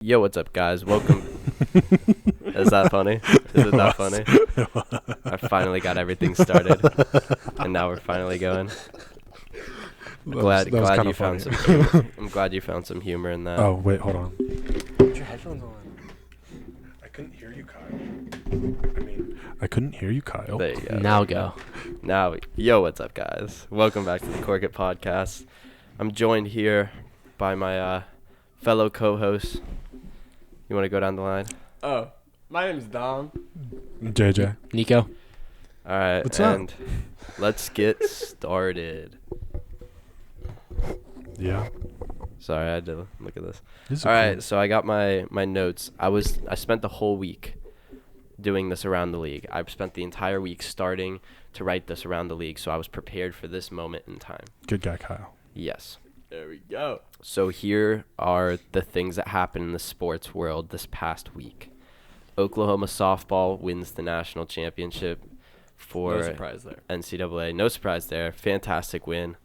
Yo, what's up, guys? Welcome. Is that funny? Is it that funny? I finally got everything started, and now we're finally going. Glad you found some humor. I'm glad you found some humor in that. Oh, wait, hold on. Put your headphones on. I couldn't hear you, Kyle. There you go. Now go. Now, yo, what's up, guys? Welcome back to the Cork It podcast. I'm joined here by my fellow co-hosts. You want to go down the line? Oh, my name's Dom. JJ. Nico. All right, What's up? and let's get started. Yeah. Sorry, I had to look at this. This is All right, cool. so I got my notes. I spent the whole week doing this around the league. I've spent the entire week starting to write this around the league, so I was prepared for this moment in time. Good guy, Kyle. Yes. There we go. So here are the things that happened in the sports world this past week. Oklahoma softball wins the national championship for No surprise there. NCAA. No surprise there. Fantastic win.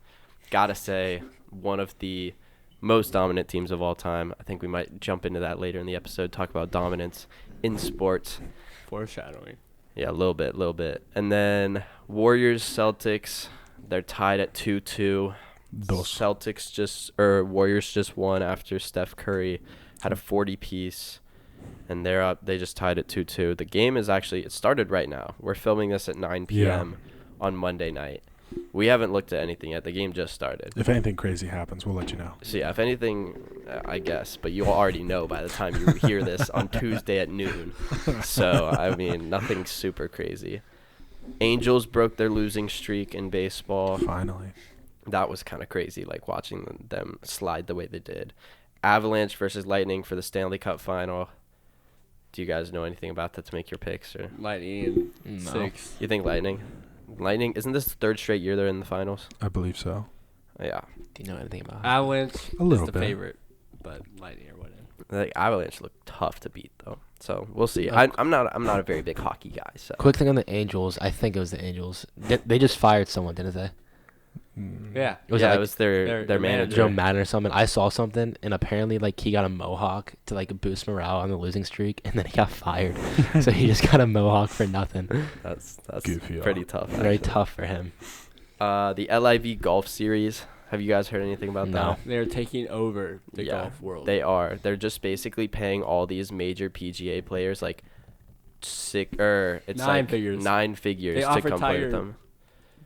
Gotta say, one of the most dominant teams of all time. I think we might jump into that later in the episode, talk about dominance in sports. Foreshadowing. Yeah, a little bit. And then Warriors-Celtics, they're tied at 2-2. Warriors just won after Steph Curry had a 40-piece, and they're up. They just tied at 2-2. The game is it started right now. We're filming this at 9 p.m. on Monday night. We haven't looked at anything yet. The game just started. If anything crazy happens, we'll let you know. So yeah, if anything, I guess, but you'll already know by the time you hear this on Tuesday at noon. So, I mean, nothing super crazy. Angels broke their losing streak in baseball. Finally. That was kind of crazy, like watching them slide the way they did. Avalanche versus Lightning for the Stanley Cup final. Do you guys know anything about that to make your picks? Or Lightning No. 6. you think Lightning? Lightning, isn't this the third straight year they're in the finals? I believe so. Yeah. Do you know anything about it? Avalanche A little is the bit. favorite, but Lightning are winning. The Avalanche look tough to beat, though. So we'll see. I'm not a very big hockey guy. So Quick thing on the Angels. I think it was the Angels. They just fired someone, didn't they? Yeah. Was yeah, it it was their manager. Joe Madden or something. I saw something, and apparently, like, he got a mohawk to, like, boost morale on the losing streak, and then he got fired. So he just got a mohawk for nothing. That's Goofy, pretty tough. Very actually. tough for him. The LIV Golf Series. Have you guys heard anything about No. that? They're taking over the Yeah, golf world. They are. They're just basically paying all these major PGA players like Nine figures. 9 figures They to offered come play with Tiger them.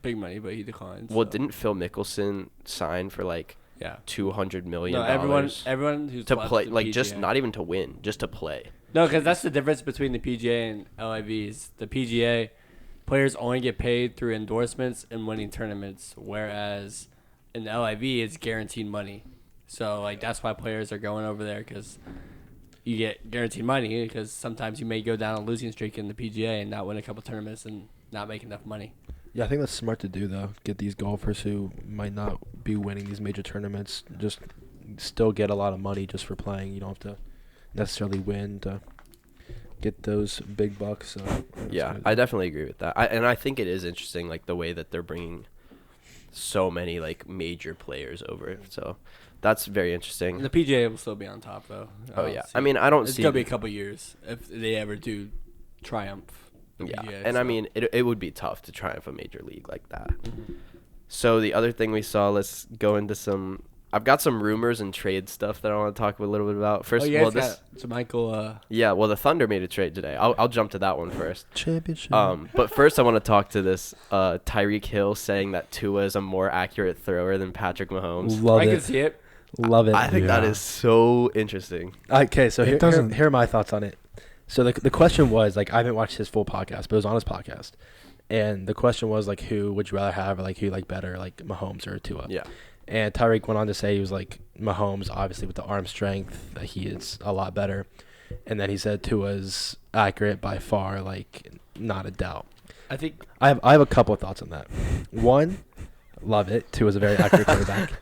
Big money, but he declined. Well, so. didn't Phil Mickelson sign for like Yeah. $200 million No, everyone who's to left play, the like just PGA. not even to win, just to play. No, because that's the difference between the PGA and LIVs. The PGA players only get paid through endorsements and winning tournaments, whereas in the LIV it's guaranteed money. So like that's why players are going over there, because you get guaranteed money. Because sometimes you may go down a losing streak in the PGA and not win a couple tournaments and not make enough money. Yeah, I think that's smart to do, though. Get these golfers who might not be winning these major tournaments, just still get a lot of money just for playing. You don't have to necessarily win to get those big bucks. Yeah, I definitely agree with that. And I think it is interesting, like the way that they're bringing so many like major players over. So that's very interesting. And the PGA will still be on top though. Oh yeah, I mean I don't It's see. gonna be a couple years if they ever do triumph. the Yeah, PGA, and I so. mean it would be tough to triumph a major league like that. So the other thing we saw, let's go into some. I've got some rumors and trade stuff that I want to talk a little bit about. First, you well, guys got Michael. yeah, well, the Thunder made a trade today. I'll jump to that one first. Championship. But first I want to talk to this Tyreek Hill saying that Tua is a more accurate thrower than Patrick Mahomes. Love I can it. see it. Love it. I think that Yeah. is so interesting. Okay, so It doesn't- here are my thoughts on it. So the question was, like, I haven't watched his full podcast, but it was on his podcast. And the question was, like, who would you rather have, or, like, who you like better, like, Mahomes or Tua? Yeah. And Tyreek went on to say he was like Mahomes, obviously with the arm strength, that he is a lot better. And then he said Tua's accurate by far, like not a doubt. I think I have a couple of thoughts on that. One, love it. Tua's a very accurate quarterback.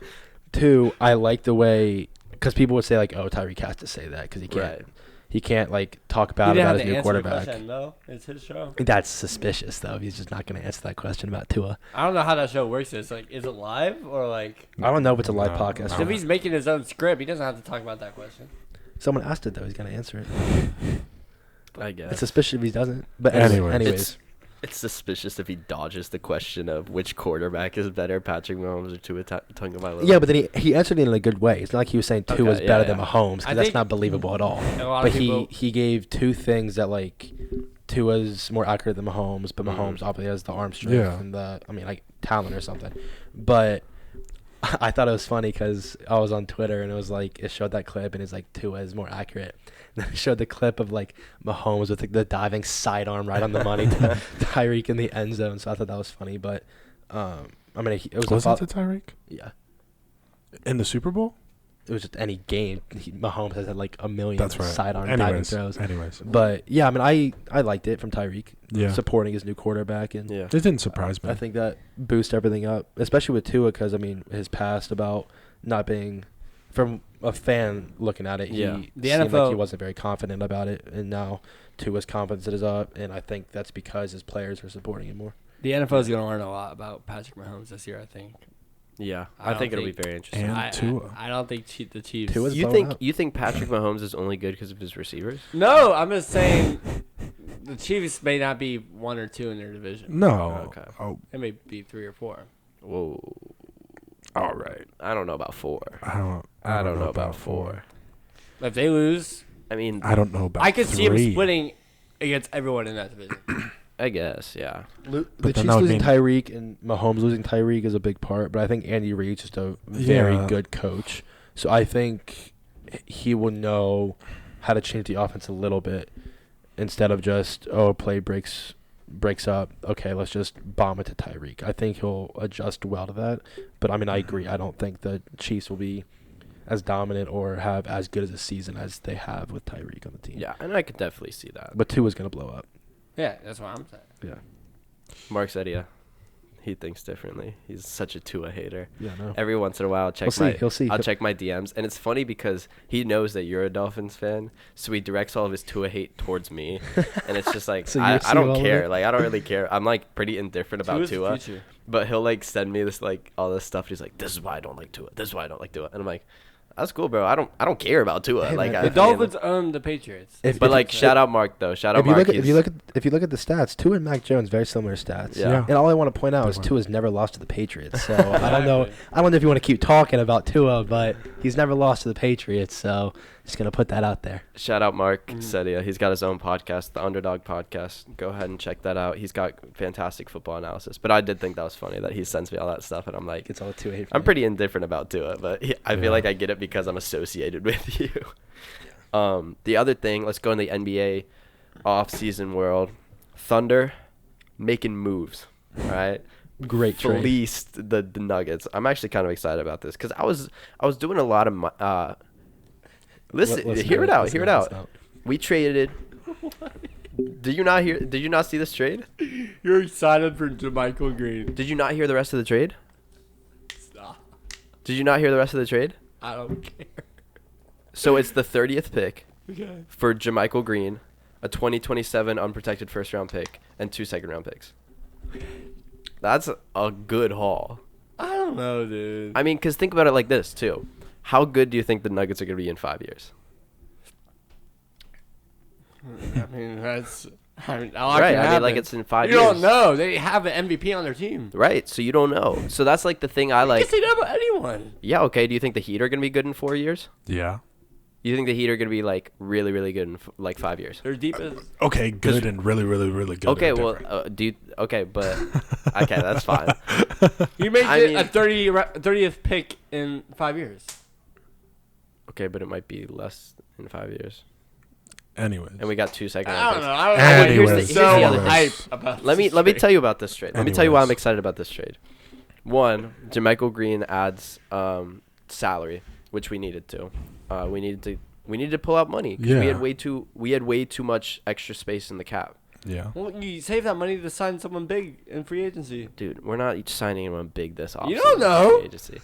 Two, I like the way, because people would say like, oh, Tyreek has to say that because Right. he can't like talk he bad didn't about have his to new answer the quarterback. question, though. It's his show. That's suspicious though. He's just not going to answer that question about Tua. I don't know how that show works. It's like, is it live or like? I don't know if it's a live No, podcast. no. If he's making his own script, he doesn't have to talk about that question. Someone asked it though. He's gonna answer it. I guess. It's suspicious if he doesn't. But Anyways. anyways. It's suspicious if he dodges the question of which quarterback is better, Patrick Mahomes or Tua Tagovailoa. Yeah, but then he answered it in a good way. It's not like he was saying Tua was Okay, better yeah, than yeah. Mahomes, I because that's think not believable at all. A lot But of people, he gave two things that like Tua's more accurate than Mahomes, but Mhm. Mahomes obviously has the arm strength Yeah. and like talent or something. But I thought it was funny because I was on Twitter and it was like it showed that clip and it's like Tua is more accurate. And then it showed the clip of like Mahomes with like, the diving sidearm right on the money to Tyreek in the end zone. So I thought that was funny. But I mean, it was Was that to Tyreek yeah. in the Super Bowl? It was just any game. Mahomes has had like a million That's right. sidearm diving Anyways, throws. anyways, But yeah, I mean, I liked it from Tyreek. yeah, Supporting his new quarterback, and Yeah. it didn't surprise me. I think that boosts everything up, especially with Tua, because I mean, his past about not being, from a fan looking at it, Yeah. he The seemed like NFL he wasn't very confident about it, and now Tua's confidence is up, and I think that's because his players are supporting him more. the NFL is going to learn a lot about Patrick Mahomes this year, I think. Yeah, I I think don't it'll be think- very interesting. And Tua. I don't think the Chiefs. Tua's You blown think up. you think Patrick Mahomes is only good because of his receivers? No, I'm just saying the Chiefs may not be 1 or 2 in their division. No. Okay. Oh, They may be 3 or 4. Whoa. all right. I don't know about 4. I don't know about 4. If they lose, I mean, I don't know about. I could see 3. him splitting against everyone in that division. I guess, yeah. The then Chiefs that would losing mean- Tyreek and Mahomes losing Tyreek is a big part, but I think Andy Reid's just a very Yeah. good coach. So I think he will know how to change the offense a little bit instead of just, play breaks up. Okay, let's just bomb it to Tyreek. I think he'll adjust well to that. But I mean, I agree. I don't think the Chiefs will be as dominant or have as good as a season as they have with Tyreek on the team. Yeah, and I could definitely see that. But Tua's going to blow up. Yeah, that's what I'm saying. Yeah. Mark Sedia, he thinks differently. He's such a Tua hater. Yeah, no. Every once in a while, We'll see. He'll see. I'll check my DMs, and it's funny because he knows that you're a Dolphins fan, so he directs all of his Tua hate towards me, and it's just like So you I see don't all of care. it? Like I don't really care. I'm like pretty indifferent about Tua's the Tua, future. but he'll like send me this like all this stuff. He's like, "This is why I don't like Tua. This is why I don't like Tua," and I'm like, "That's cool, bro. I don't care about Tua." Hey, like man, I The if- Dolphins own the Patriots. If- like shout out Mark though. Shout out If you Mark. look if you look at the stats, Tua and Mac Jones very similar stats. Yeah. And all I want to point out is Definitely. Tua's never lost to the Patriots. So I don't know. I don't know if you want to keep talking about Tua, but he's never lost to the Patriots. So just gonna put that out there. Shout out Mark Mm. Sedia. He's got his own podcast, the Underdog Podcast. Go ahead and check that out. He's got fantastic football analysis. But I did think that was funny that he sends me all that stuff, and I'm like, It's all Tua hate. I'm pretty indifferent about Tua, but I Yeah. feel like I get it because I'm associated with you. The other thing, let's go in the NBA off-season world. Thunder making moves, all right? Great trade. Fleeced the Nuggets. I'm actually kind of excited about this because I was doing a lot of listen, hear it out. Hear it out. We traded. Did you not hear? Did you not see this trade? You're excited for JaMychal Green. Did you not hear the rest of the trade? Stop. Did you not hear the rest of the trade? I don't care. So it's the 30th pick Okay. for JaMychal Green, a 2027 unprotected first-round pick, and 2 second-round picks. That's a good haul. I don't know, dude. I mean, because think about it like this, too. How good do you think the Nuggets are going to be in 5 years? I mean, that's. Right. I mean, like, it's in 5 You years. don't know. They have an MVP on their team. Right, so you don't know. So that's, like, the thing I I like. can say that about anyone. Yeah, okay. Do you think the Heat are going to be good in 4 years? Yeah. You think the Heat are going to be, like, really, really good in, like, 5 years? They're deep as. Okay, good and really, really, really good. Okay, are well, different. okay, but okay, that's fine. You made I it mean- a 30th pick in 5 years. Okay, but it might be less in 5 years, Anyways. and we got 2 second round I don't picks. know. I don't know. Anyways. Here's Here's the, the so other hype thing. about Let me this trade. tell you about this trade. Let me tell you why I'm Anyways. excited about this trade. One, JaMychal Green adds salary, which we needed to. We needed to pull out money because Yeah. we had way too much extra space in the cap. Yeah. Well, you save that money to sign someone big in free agency. Dude, we're not signing anyone big this offseason. You don't know. Agency.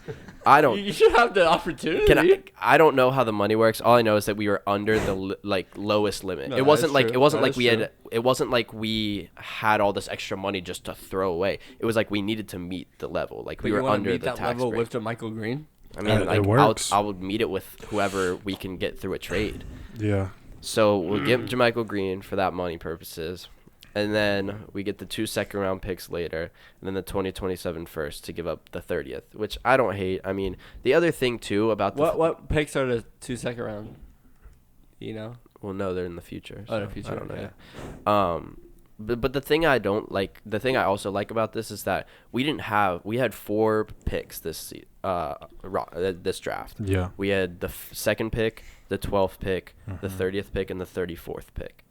I don't. You should have the opportunity. I don't know how the money works. All I know is that we were under the lowest limit. No, it wasn't that's like true. it wasn't That like is we true. had it wasn't like we had all this extra money just to throw away. It was like we needed to meet the level. Like But we you were wanna under meet the that tax level break. with JaMychal Green. I mean, It like works. I would meet it with whoever we can get through a trade. Yeah. So we'll get JaMychal Green for that money purposes, and then we get the 2 second-round picks later, and then the 2027 first to give up the 30th, which I don't hate. I mean, the other thing too about what picks are the 2 second round? You know. Well, no, they're in the future. Oh, So the future. I don't know. Okay. But the thing I don't like, the thing I also like about this is that we had 4 picks this draft. Yeah. We had the second pick, the 12th pick, the 30th pick, and the 34th pick,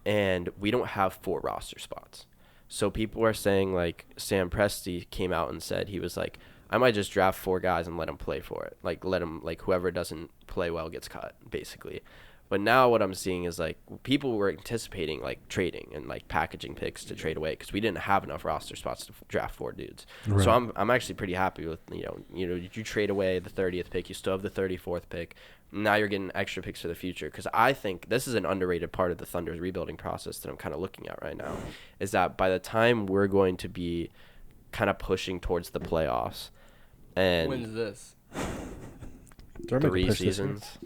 and we don't have 4 roster spots. So people are saying, like, Sam Presti came out and said, he was like, I might just draft 4 guys and let them play for it. Like, let them, like, whoever doesn't play well gets cut, basically. But now what I'm seeing is, like, people were anticipating, like, trading and, like, packaging picks to trade away because we didn't have enough roster spots to draft 4 dudes. Right. So I'm actually pretty happy with, you trade away the 30th pick. You still have the 34th pick. Now you're getting extra picks for the future, because I think this is an underrated part of the Thunder's rebuilding process that I'm kind of looking at right now, is that by the time we're going to be kind of pushing towards the playoffs, and When's this? 3 seasons.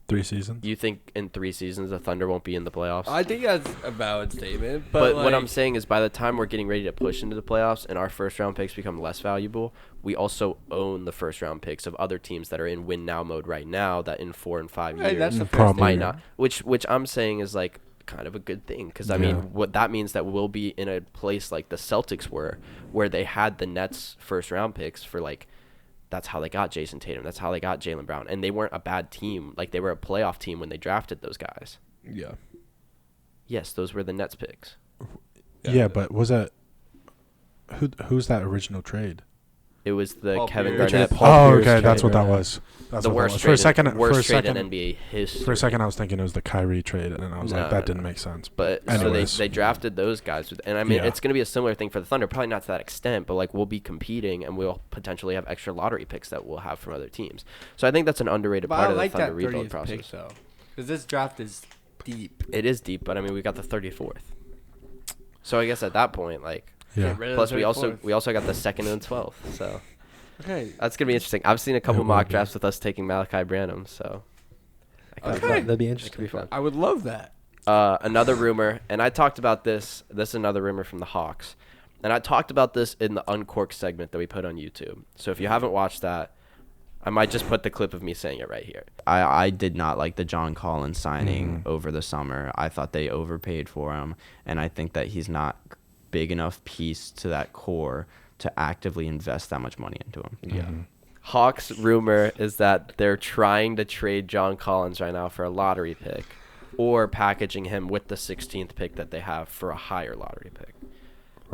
3 seasons. You think in 3 seasons the Thunder won't be in the playoffs? I think that's a valid statement. But like, what I'm saying is, by the time we're getting ready to push into the playoffs and our first round picks become less valuable, we also own the first round picks of other teams that are in win now mode right now that in 4 and 5 years that's a fair Probably. might statement. not. Which I'm saying is, like, kind of a good thing, because I mean, what that means that we'll be in a place like the Celtics were, where they had the Nets first round picks for, like, that's how they got Jason Tatum. That's how they got Jaylen Brown. And they weren't a bad team. Like, they were a playoff team when they drafted those guys. Yeah. Yes, those were the Nets picks. Yeah, but was that who's that original trade? It was the Paul Kevin Pierce. Garnett. Paul Oh, Pierce okay, that's trade, what that yeah. was. That's The what worst that was. trade, For a second, worst trade in NBA history. for a second, I was thinking it was the Kyrie trade, and then I was No, like, that no, didn't no. make sense. But Anyways. so they drafted those guys, and I mean, Yeah. it's going to be a similar thing for the Thunder, probably not to that extent, but like, we'll be competing, and we'll potentially have extra lottery picks that we'll have from other teams. So I think that's an underrated But part I of the like Thunder that rebuild 30th process. pick though, because this draft is deep. It is deep, but I mean, we got the 34th. So I guess at that point, like, Yeah. Get rid of plus the we 34th. also got the 2nd and 12th. So Okay. that's gonna be interesting. I've seen a couple It mock will be. drafts with us taking Malachi Branham, so that could be Okay. fun. That'd be That interesting. could be fun. I would love that. Another rumor, and I talked about this. This is another rumor from the Hawks, and I talked about this in the Uncorked segment that we put on YouTube. So if you haven't watched that, I might just put the clip of me saying it right here. I did not like the John Collins signing over the summer. I thought they overpaid for him, and I think that he's not big enough piece to that core to actively invest that much money into him. Yeah. Hawks rumor is that they're trying to trade John Collins right now for a lottery pick, or packaging him with the 16th pick that they have for a higher lottery pick.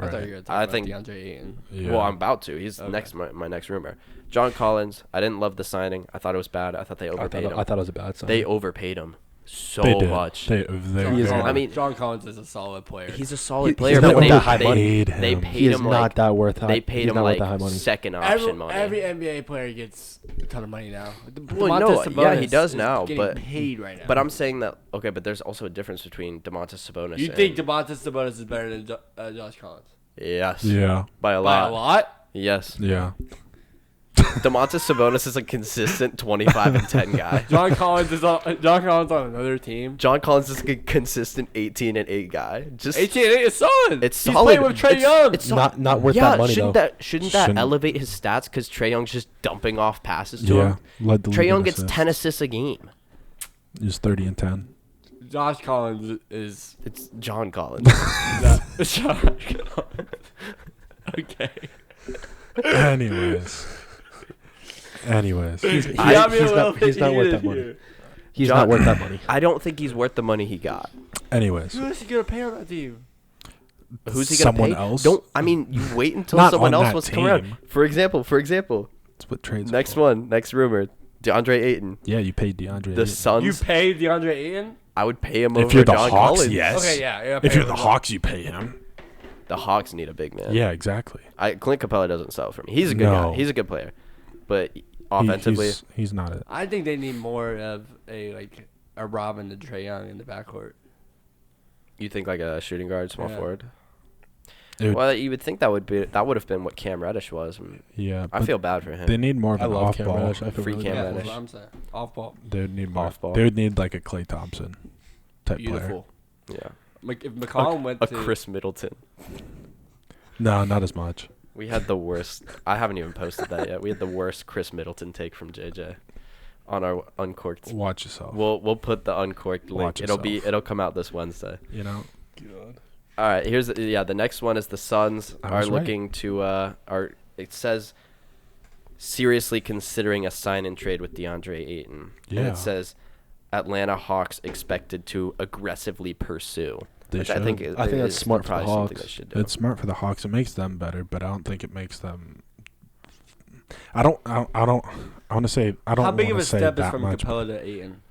I thought you were Right. going to I talk about think- DeAndre Ayton. Yeah. Well, I'm about to. He's Okay. next my next rumor. John Collins, I didn't love the signing. I thought it was bad. I thought they I overpaid him. thought it was a bad sign. They overpaid him so They did. much. They John He is Collins- not- I mean, John Collins is a solid player. he's a solid He's player, not but worth they, that high they, money. they Him. paid he is him not like that worth. they paid he's him not worth like that high money. second option money. Every NBA player gets a ton of money now. Well, no, Domantas yeah, he Sabonis does is now, getting but paid right now. But I'm saying that okay, but there's also a difference between Domantas Sabonis. You and, think Domantas Sabonis is better than Josh Collins? Yes. Yeah. By a By lot. a lot? Yes. Yeah. Domantas Sabonis is a consistent 25 and 10 guy. John Collins on another team. John Collins is a consistent 18 and 8 guy. Just 18 and 8 is solid. It's He's solid. playing with Trae Young. It's Not worth yeah, that money shouldn't though. that shouldn't that Shouldn't- elevate his stats because Trae Young's just dumping off passes to Yeah. him? Led the Trae league Young in gets assists. 10 assists a game. He's 30 and 10. Josh Collins is It's John Collins. not Josh Collins. Okay. Anyways. He's, You got me a little he's not worth heated that money. here. He's John- not worth that money. I don't think he's worth the money he got. Anyways. Who is he gonna pay on that team? Who's he gonna Someone pay? else? Don't. I mean, you wait until Not someone on else that wants to come around. team. For example, That's what trades. next for. one, next rumor, DeAndre Ayton. Yeah, you paid DeAndre. The Ayton. Suns. You paid DeAndre Ayton? I would pay him If over you're the John Hawks, Collins. yes. Okay, yeah. If you're the Hawks, you pay him. The Hawks need a big man. Yeah, exactly. Clint Capella doesn't sell for me. He's a good No. guy. He's a good player, but offensively, he's not it. I think they need more of a Robin to Trae Young in the backcourt. you think like a shooting guard, small Yeah. forward. Well, you would think that would have been what Cam Reddish was. Yeah, I feel bad for him. they need more of I an love off Cam ball. Reddish. I feel Free really Cam bad. That's Reddish. what I'm saying. Off ball. They would need more. Off ball. They would need like a Klay Thompson type player. Beautiful. Yeah. If McCollum went A to Chris Middleton. No, not as much. We had the worst. I haven't even posted that yet. We had the worst Chris Middleton take from JJ on our uncorked. Watch yourself. We'll put the uncorked link. Watch yourself. It'll come out this Wednesday. You know. All right, the next one is the Suns I are was right. looking to it says seriously considering a sign and trade with DeAndre Ayton. And Yeah. it says Atlanta Hawks expected to aggressively pursue. They Which I should. think I think that's is smart for the probably something Hawks. they should do. It's smart for the Hawks. It makes them better, but I don't think it makes them. I want to say I don't. how big of wanna a say step is that from much, Capella to Ayton?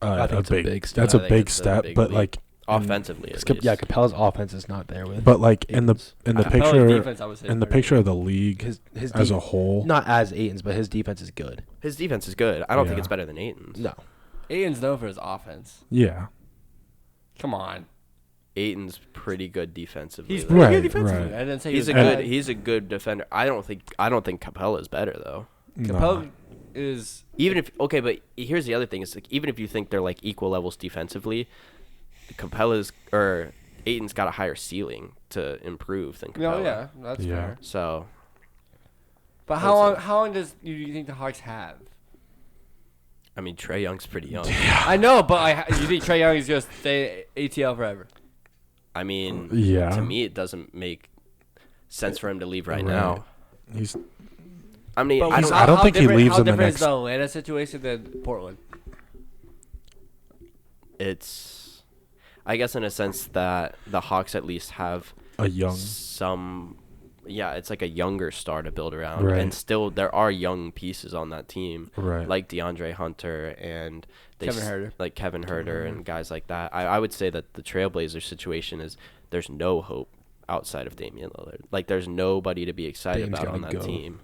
I think it's a big step. That's I a think big it's a step, big but leap. like Offensively, at least. Yeah, Capella's offense is not there with. But like in the Aiton's. picture defense, I would say in the 30. picture of the league his as a whole. not as Aiton's, but his defense is good. His defense is good. I don't think Yeah. it's better than Ayton's. No, Ayton's known for his offense. Yeah. Come on. Ayton's pretty good defensively. He's though. pretty Right, good defensively. right. I didn't say He's he a was good. bad. He's a good defender. I don't think Capella's better though. Capella is Even if but here's the other thing is like even if you think they're like equal levels defensively, Capella's or Ayton's got a higher ceiling to improve than Capella. yeah, that's Yeah. fair. So But how long do you think the Hawks have? I mean Trae Young's pretty young. I know, but you think Trae Young is going to stay ATL forever? I mean, Yeah. to me it doesn't make sense for him to leave right Right. now. He's I mean, But I don't. I don't think he leaves how in the different next- is the Atlanta situation than Portland? It's, I guess, in a sense that the Hawks at least have a young. some. Yeah, it's like a younger star to build around, Right. and still there are young pieces on that team, Right. like DeAndre Hunter and Kevin Huerter. like Kevin Herter and guys like that. I would say that the Trailblazers situation is there's no hope outside of Damian Lillard. Like there's nobody to be excited Dame's about on gotta that go. team.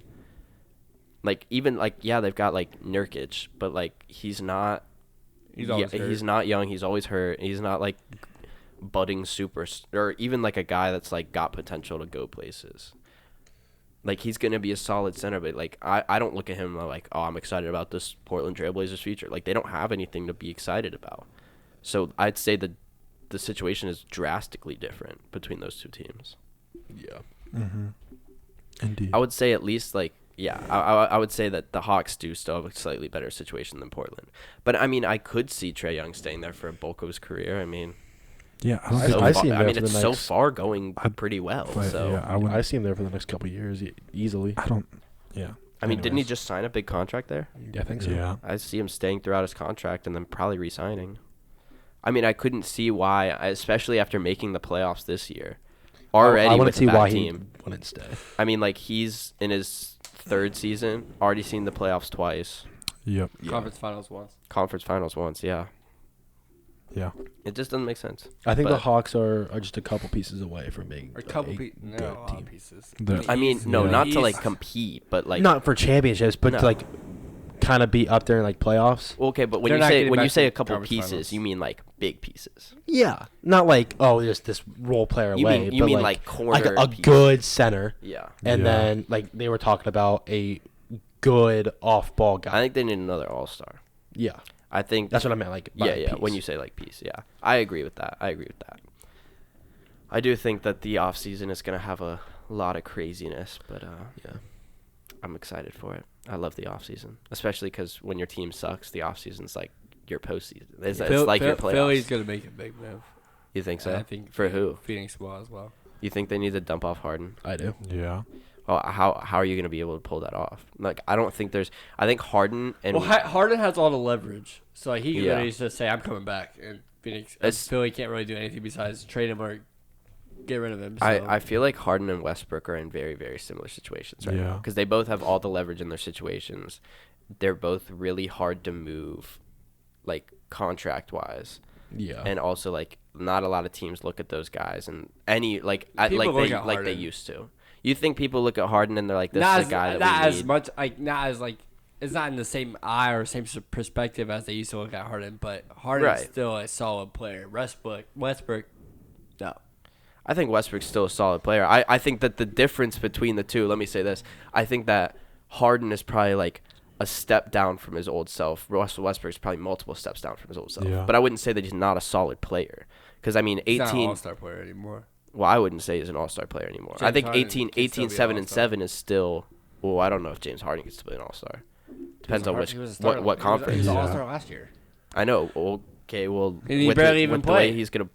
Like even like they've got like Nurkic, but like he's not. He's always hurt. He's not young. He's always hurt. He's not like budding super or even like a guy that's like got potential to go places. Like he's gonna be a solid center, but like I don't look at him like, oh, I'm excited about this Portland Trailblazers future. Like they don't have anything to be excited about. So I'd say that the situation is drastically different between those two teams. yeah. Mm-hmm. Indeed. I would say at least like I would say that the Hawks do still have a slightly better situation than Portland. But I mean I could see Trae Young staying there for a bulk of his career. I mean, Yeah, I don't I- think. so I far, see him I there mean for the it's so next- far going I'd- pretty well. but, So yeah, I wouldn't. I see him there for the next couple of years easily. I don't. Yeah. I mean, didn't he Anyways. just sign a big contract there? Yeah, I think so. Yeah. I see him staying throughout his contract and then probably re-signing. I mean, I couldn't see why, especially after making the playoffs this year. Already I with wouldn't a see bad why team. he wouldn't stay. I mean, like he's in his third season, already seen the playoffs twice, Yep. Conference finals once. conference finals once. Yeah, Yeah. it just doesn't make sense. I think the But- Hawks are just a couple pieces away from being A couple good no, team. a lot of pieces. The- I mean, East- no, Yeah. not to like East- compete, but like Not for championships, but No. to like kind of be up there in like playoffs. okay. But when They're you not say getting when you back say to a couple conference pieces, finals. you mean like big pieces. Yeah, not like just this role player You away. mean you but mean like corner a pieces. good center, Yeah, and Yeah. then like they were talking about a good off-ball guy. I think they need another all-star. Yeah, I think that's what I meant. Like by yeah. When piece. you say like piece, yeah, I agree with that. I do think that the off season is gonna have a lot of craziness, but yeah, I'm excited for it. I love the off season, especially because when your team sucks, the off season's like your postseason. It's like your playoffs. Philly's gonna make a big move. You think so? I think For who? Phoenix will as well. You think they need to dump off Harden? I do. Yeah. Well, how are you gonna be able to pull that off? Like I don't think there's. I think Harden and Well, Harden has all the leverage, so like, he can Yeah. literally just say, "I'm coming back," and Phoenix, It's- Philly can't really do anything besides trade him or get rid of him. So. I feel like Harden and Westbrook are in very, very similar situations right now Yeah. because they both have all the leverage in their situations. They're both really hard to move, like contract wise, Yeah, and also like not a lot of teams look at those guys and any like like People they look at like they Harden. used to. You think people look at Harden and they're like, "This not is as, a guy that not we as need." much like not as like it's not in the same eye or same perspective as they used to look at Harden, but Harden's Right. still a solid player. Westbrook, no. I think Westbrook's still a solid player. I think that the difference between the two, let me say this, I think that Harden is probably like a step down from his old self. Russell Westbrook's probably multiple steps down from his old self. Yeah. But I wouldn't say that he's not a solid player. Because, I mean, He's not an 18... all-star player anymore. Well, I wouldn't say he's an all-star player anymore. James I think Harden 18, can still be an 7, and all-star. 7 is still... Well, I don't know if James Harden can still be an all-star. Depends on which He was a starter. what He conference. was an Yeah. all-star last year. I know. Okay, well... And he with barely even with the way played. he's going to...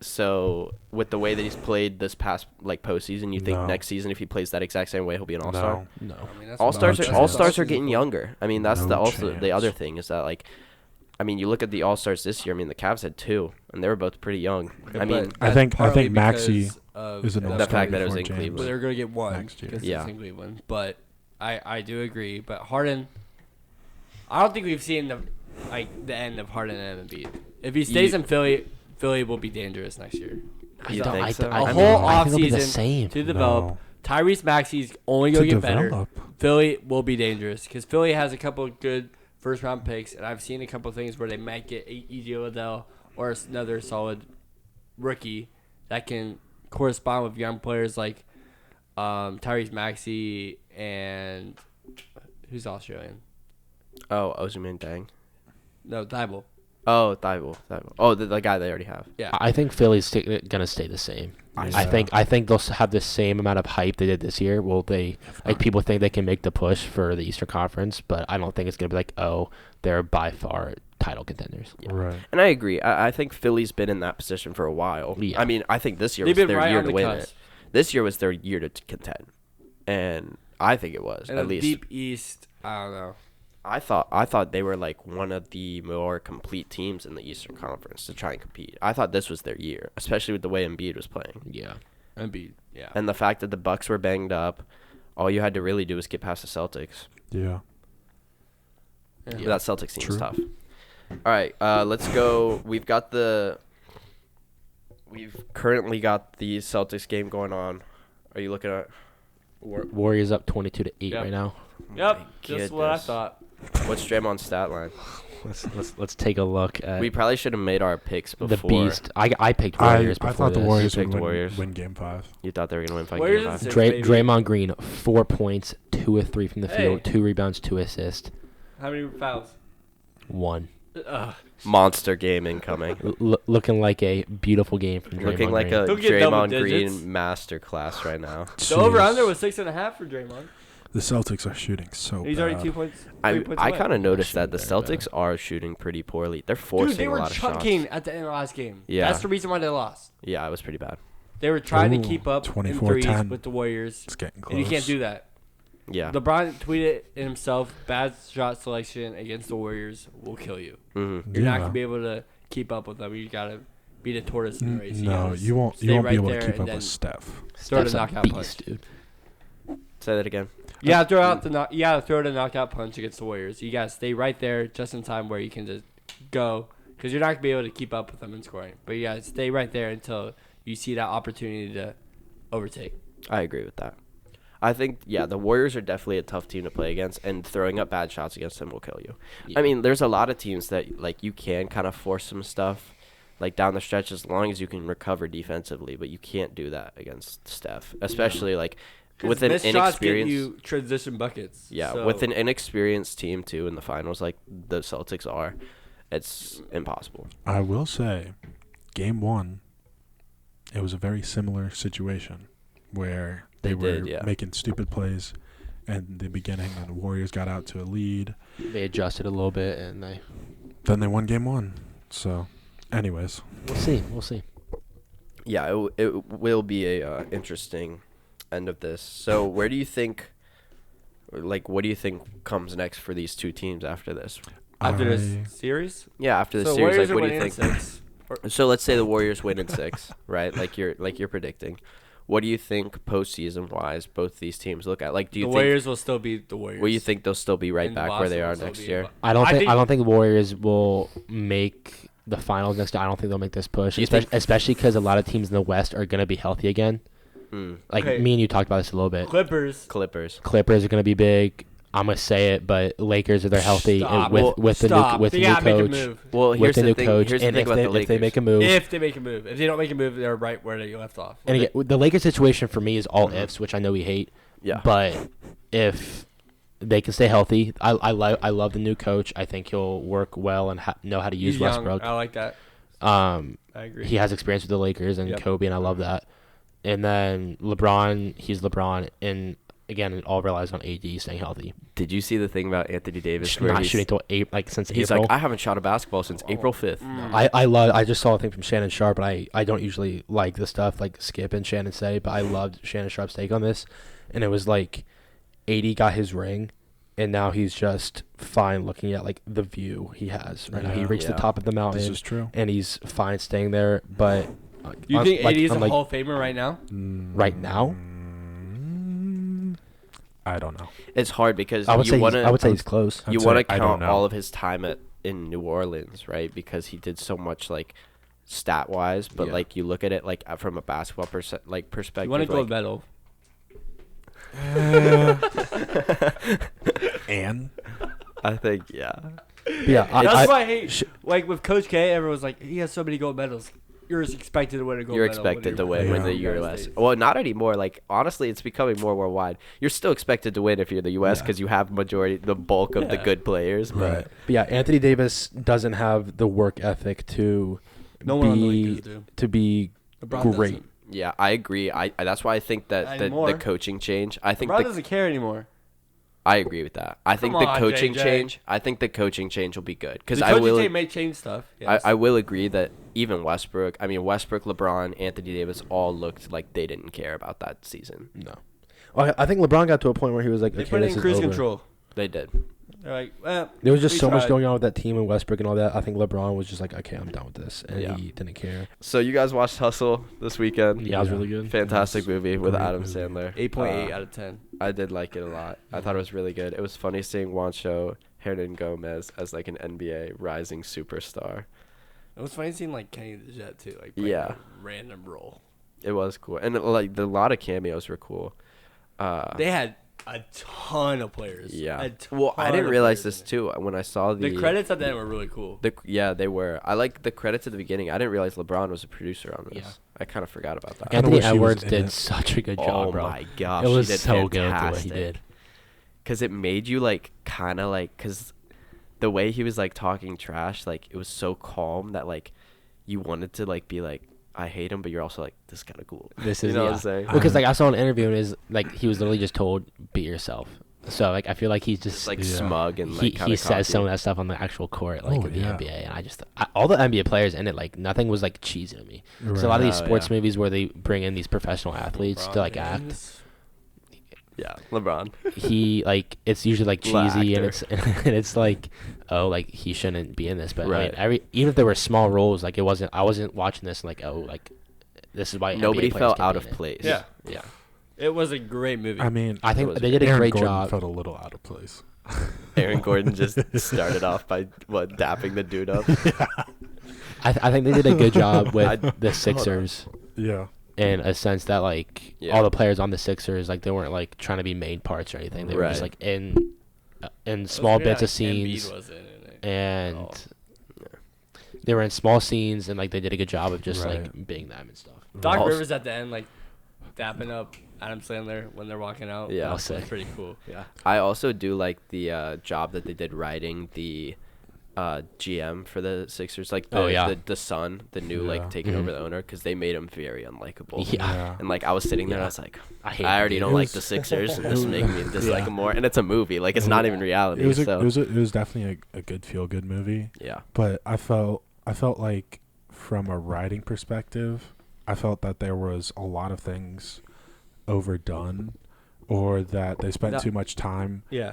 So, with the way that he's played this past postseason, you think No. next season, if he plays that exact same way, he'll be an all-star? No. No. I mean, that's All what stars No are chance. all stars are Offseason getting for. younger. I mean, that's No the other chance. thing is that like, I mean, you look at the all stars this year. I mean, the Cavs had 2, and they were both pretty young. I mean, I think Maxey is an the all-star fact that it was before in James. Cleveland. But they're going to get one Next year. because Yeah. it's in Cleveland. But I do agree. But Harden, I don't think we've seen the end of Harden and Embiid. If he stays in Philly, Philly will be dangerous next year. You don't- think so? I A mean, whole I think it'll be the offseason same. to develop. No. Tyrese Maxey's only To going to get better. develop. Philly will be dangerous because Philly has a couple of good first-round picks, and I've seen a couple of things where they might get E.J. Liddell or another solid rookie that can correspond with young players like Tyrese Maxey and who's Australian? Oh, Ousmane Dang. No, Thibault. Oh, Thibault. Oh, the guy they already have. Yeah. I think Philly's gonna stay the same. Yeah. I think they'll have the same amount of hype they did this year. Will they? Like people think they can make the push for the Eastern Conference, but I don't think it's gonna be like, oh, they're by far title contenders. Yeah. Right. And I agree. I think Philly's been in that position for a while. Yeah. I mean, I think this year They've was been their right year on to the win cusp. it. This year was their year to contend, and I think it was And at the least. Deep East, I don't know. I thought they were like one of the more complete teams in the Eastern Conference to try and compete. I thought this was their year, especially with the way Embiid was playing. Yeah. Embiid, yeah. And the fact that the Bucks were banged up, all you had to really do was get past the Celtics. Yeah. But that Celtics team is True. tough. All right, let's go. We've currently got the Celtics game going on. Are you looking at? Warriors up 22-8 Yep. right now. Yep, my just what I goodness. thought. What's Draymond's stat line? Let's take a look at We probably should have made our picks before. the beast. I picked Warriors I before thought the this. Warriors You would picked win, Warriors. win Game 5. You thought they were gonna win five Warriors game in five. six. baby. Draymond Green, 4 points, 2 of 3 from the field, Hey. 2 rebounds, 2 assists, How many fouls? 1. Monster game incoming. Looking like a beautiful game from Draymond Looking like Green. a He'll get double Draymond digits. Green masterclass right now. The over-under was 6.5 for Draymond. The Celtics are shooting so He's bad. already 2 points. I 3 points I away. kind of noticed that the shooting very Celtics are shooting pretty poorly. They're forcing Dude, they a were lot of shots. chucking at the end of the last game. Yeah. That's the reason why they lost. Yeah, it was pretty bad. They were trying Ooh, to keep up in 24-10. threes with the Warriors, It's getting close. and you can't do that. Yeah. LeBron tweeted himself, "Bad shot selection against the Warriors will kill you. Mm-hmm. You're not Yeah. gonna be able to keep up with them. You gotta be the tortoise in the race. No, gotta you won't. stay You won't right be able there to keep and up then with Steph. throw the Steph's a knockout beast, punch. dude. Say that again. You gotta throw out the you gotta throw the knockout punch against the Warriors. You gotta stay right there just in time where you can just go, because you're not gonna be able to keep up with them in scoring. But you gotta stay right there until you see that opportunity to overtake. I agree with that. I think, yeah, the Warriors are definitely a tough team to play against, and throwing up bad shots against them will kill you. Yeah. I mean, there's a lot of teams that, like, you can kind of force some stuff, like, down the stretch as long as you can recover defensively, but you can't do that against Steph, especially, like, with an missed shots get inexperienced... you transition buckets. Yeah, so with an inexperienced team, too, in the finals, like the Celtics are, it's impossible. I will say, Game 1, it was a very similar situation where they were did, yeah. making stupid plays in the beginning, and the Warriors got out to a lead. They adjusted a little bit, and Then they won Game 1. So, anyways, we'll see. We'll see. Yeah, it will be a interesting end of this. So where do you think, like, what do you think comes next for these two teams after this? after I- this series. Yeah, after the So series, Warriors like, are what do you winning in think? 6. So let's say the Warriors win in 6, right? Like you're predicting. What do you think postseason wise both these teams look at? Like, do you The think Warriors will still be the Warriors. will you think they'll still be right And back where they Boston are will still next be year? Bo- I don't I think think- I don't think the Warriors will make the finals next year. I don't think they'll make this push, Do you think- especially because a lot of teams in the West are going to be healthy again. Mm. Like Okay. me and you talked about this a little bit. Clippers. Clippers. Clippers are going to be big. I'm gonna say it, but Lakers are they're healthy Stop. with the new They gotta make a coach. move. Well, With here's the the new thing. coach, Here's the and thing if about they, the Lakers. if they make a move, If they make a move. If they don't make a move, they're right where they left off. and again, the Lakers situation for me is all ifs, which I know we hate. Yeah. But if they can stay healthy, I love the new coach. I think he'll work well and know how to use He's young. Westbrook. I like that. I agree. He has experience with the Lakers and Yep. Kobe, and I love that. And then LeBron, he's LeBron, and again, it all relies on AD staying healthy. Did you see the thing about Anthony Davis? Where Not he's, shooting till since he's April. like, I haven't shot a basketball since April 5th. I just saw a thing from Shannon Sharp, and I don't usually like the stuff like Skip and Shannon say, but I loved Shannon Sharp's take on this, and it was like, AD got his ring, and now he's just fine looking at like the view he has right now. He reached the top of the mountain. This is true. And he's fine staying there, but You think AD is a unlike Hall of Famer right now? right now? I don't know. It's hard because I would say you he's close. you I'd want say to I don't count know. all of his time in New Orleans, right? Because he did so much like stat wise, but Yeah. like you look at it like from a basketball perspective. You want to go like, medal? And I think yeah. Yeah, That's why I hate. Like with Coach K, everyone's like, he has so many gold medals. You're expected to win a gold You're medal. expected to win Yeah. when the U.S. Well, not anymore. Like honestly, it's becoming more worldwide. You're still expected to win if you're the U.S. because you have the bulk of the Yeah. good players. But right. But yeah, Anthony Davis doesn't have the work ethic to No one on the be Lakers do. to be LeBron great. doesn't. yeah, I agree. I that's why I think that Not the anymore. coaching change. I think LeBron doesn't care anymore. I agree with that. I think Come the on, coaching JJ. change. I think the coaching change will be good because The I coaching will. team may change stuff. Yes. I will agree that even Westbrook, LeBron, Anthony Davis all looked like they didn't care about that season. No, I think LeBron got to a point where he was like, They okay, put it this in is cruise over. control. They did. They're like, well, There was just we so much tried. going on with that team and Westbrook and all that. I think LeBron was just like, okay, I'm done with this, and Yeah. he didn't care. So you guys watched Hustle this weekend? Yeah, it was really good. Fantastic movie with Great Adam movie. Sandler. 8.8 out of 10. I did like it a lot. I thought it was really good. It was funny seeing Juancho Hernan Gomez as like an NBA rising superstar. It was funny seeing like Kenny the Jet too, like playing Yeah. a random role. It was cool, and a lot of cameos were cool. They had a ton of players. Yeah. A Well, I ton didn't of realize players this in too when I saw it. The credits at the end were really cool. Yeah, they were. I like the credits at the beginning. I didn't realize LeBron was a producer on this. Yeah. I kind of forgot about that. kinda Anthony wish he was Edwards in did it. such a good Oh job, bro. my gosh, It was he did so good the way he fantastic. did. Because it made you like kind of like because the way he was like talking trash, like it was so calm that like you wanted to like be like I hate him, but you're also like this is kind of cool. This You is know what yeah. I'm saying? Because like I saw an interview and is like he was literally just told be yourself. So like I feel like he's just Just like Yeah. smug and like he says some of that stuff on the actual court, like Oh, in the yeah. NBA, and all the NBA players in it, like nothing was like cheesy to me. So a lot of these Oh, sports yeah. movies where they bring in these professional athletes to like act, James. Yeah, LeBron. he like it's usually like La cheesy and actor. it's and it's like oh like he shouldn't be in this, but Right. even if there were small roles, like I wasn't watching this like oh like this is why Nobody NBA players felt can't out be of in it. place. Yeah. Yeah. It was a great movie. I mean, I think was they did a Aaron great Gordon job. felt a little out of place. Aaron Gordon just started off by dapping the dude up. I think they did a good job with I- the Sixers. Yeah. In a sense that like Yeah. all the players on the Sixers like they weren't like trying to be main parts or anything. They were just Right. like in small bits of scenes Embiid wasn't in it. and Oh. they were in small scenes and like they did a good job of just Right. like being them and stuff. Doc Also- Rivers at the end, like dapping up Adam Sandler when they're walking out. Yeah. That was Sick. pretty cool. Yeah. I also do like the job that they did writing the GM for the Sixers, like the son, the new Yeah. like taking Mhm. over the owner, because they made him very unlikable. Yeah. And like I was sitting there, and I Yeah. was like, I hate I already it, don't dude. like the Sixers, and this is making me dislike Yeah. them more. And it's a movie, like it's not even reality. It was so it was definitely a good feel good movie, yeah, but I felt like from a writing perspective, I felt that there was a lot of things overdone, or that they spent No. too much time. Yeah.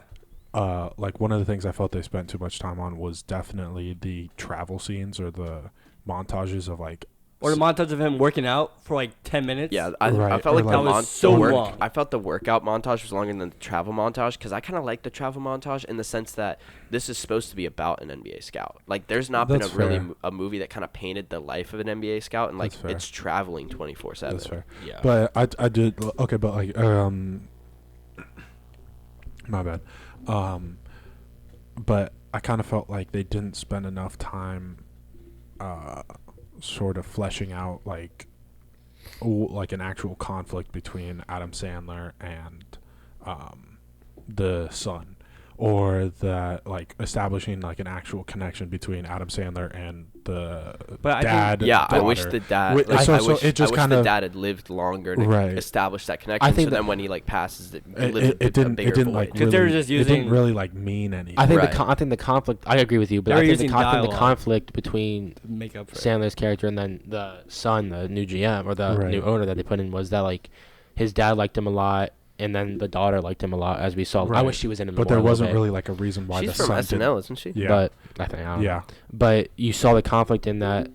Like one of the things I felt they spent too much time on was definitely the travel scenes or the montages of like. Or the montage of him working out for like 10 minutes. yeah. I Right, felt or like like- the That was so long. I felt the workout montage was longer than the travel montage, because I kind of like the travel montage in the sense that this is supposed to be about an NBA scout. Like there's not been That's a really fair. a movie that kind of painted the life of an NBA scout, and like That's fair. it's traveling 24/7. That's fair. Yeah. But I did okay, but like my bad. But I kind of felt like they didn't spend enough time sort of fleshing out like an actual conflict between Adam Sandler and the son, or that like establishing like an actual connection between Adam Sandler and the But I dad. think- Yeah, I daughter. wish the dad. Wi- I, so- I so wish, it just I wish kinda- the dad had lived longer to Right. establish that connection. I think so that- then when he like passes, it It, lives it, it didn't. a bigger It didn't void. like. 'Cause Really, they were just it didn't using- really like mean anything. I think Right. I think the conflict. I agree with you, but They I were think the, using I think the dialogue. conflict between to make up for it. Sandler's character and then the son, the new GM or the Right. new owner that they put in, was that like his dad liked him a lot, and then the daughter liked him a lot, as we saw. I Right. wish she was in it But more there a little wasn't bit. really like a reason why She's the from son SNL, isn't she? Yeah. But I think I don't know. Yeah. But you saw the conflict in that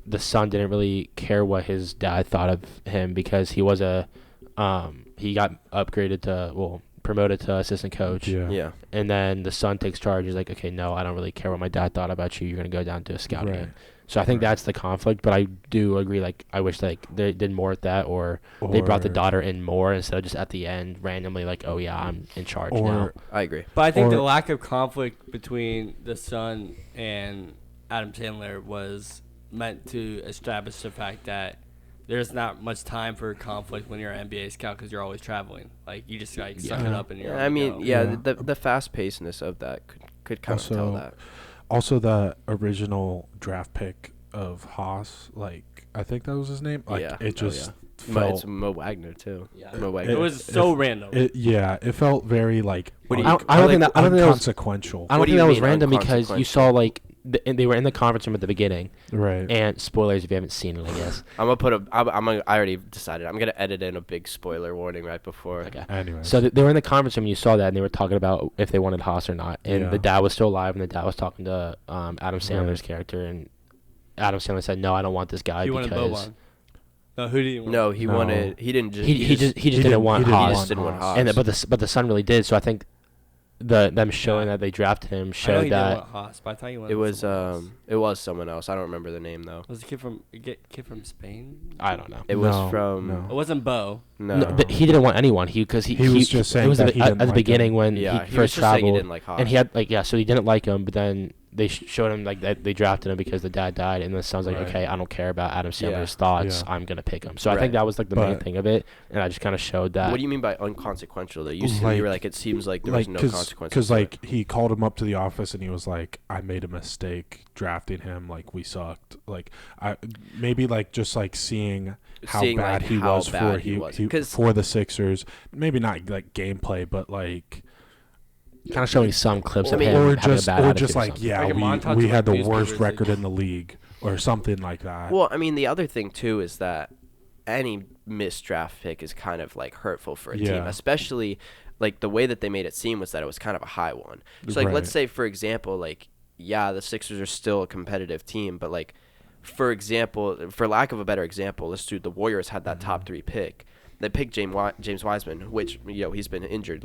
the son didn't really care what his dad thought of him because he was he got upgraded to promoted to assistant coach. Yeah. Yeah. And then the son takes charge. He's like, okay, no, I don't really care what my dad thought about you. You're gonna go down to a scouting Right. game. So I think Right. that's the conflict. But I do agree. Like I wish like they did more at that, or they brought the Or- daughter in more instead of just at the end randomly like, oh yeah, I'm in charge now. Or I agree. But I think Or- the lack of conflict between the son and Adam Sandler was meant to establish the fact that there's not much time for conflict when you're an NBA scout because you're always traveling. Like you just like suck it Yeah. up and you're. Yeah, on I the mean, go. yeah, Yeah. the fast pacedness of that could kind of tell that. Also, the original draft pick of Haas, like I think that was his name. Like Yeah. it just It's felt. Mo Wagner too. Yeah. Mo Wagner. It was so random. It felt very like. What do you- I don't think that was inconsequential. I don't What do think you that was mean random because you unconsequential? saw like they were in the conference room at the beginning. Right. And spoilers if you haven't seen it, I guess. I'm gonna put I already decided. I'm gonna edit in a big spoiler warning right before. Okay. Anyway. So they were in the conference room, and you saw that, and they were talking about if they wanted Haas or not. And Yeah. the dad was still alive, and the dad was talking to Adam Sandler's Right. character, and Adam Sandler said, "No, I don't want this guy He wanted because." Boban. No, who did he want? No, he No. wanted. He didn't just. He just didn't want He Haas. just didn't want Haas. And but the son really did. So I think them showing that they drafted him I know showed he that didn't want Haas, but I thought he wanted. It was someone else. it was someone else. I don't remember the name though. Was the kid from Spain? I don't know. It No, was from no. It wasn't Bo. no. No, he didn't want anyone. He was just saying He was just saying it was that he at didn't the like beginning him. when Yeah, he he was first just saying he traveled, didn't like Haas. and he had so he didn't like him, but then they showed him like that they drafted him because the dad died, and the son's like, Right. okay, I don't care about Adam Yeah. Sandler's thoughts, Yeah. I'm gonna pick him. So I Right. think that was like the main But- thing of it, and I just kind of showed that. What do you mean by unconsequential? Though you were like, it seems like there was no consequences. Because to it. like he called him up to the office and he was like, "I made a mistake drafting him. Like we sucked. Like I maybe like just like seeing how Seeing, bad like, he how was bad for he was. 'Cause- for the Sixers. Maybe not like gameplay, but like kind of showing some clips of or him having just a bad or attitude just or like something. yeah, Like a montage we of, had the like, worst newspapers record they- in the league or something like that. Well, I mean, the other thing too is that any missed draft pick is kind of like hurtful for a team, Yeah. especially like the way that they made it seem was that it was kind of a high one. So like, let's Right. say for example, like yeah, the Sixers are still a competitive team, but like for example, for lack of a better example, let's do the Warriors had that top 3 pick. They picked James Wiseman, which he's been injured.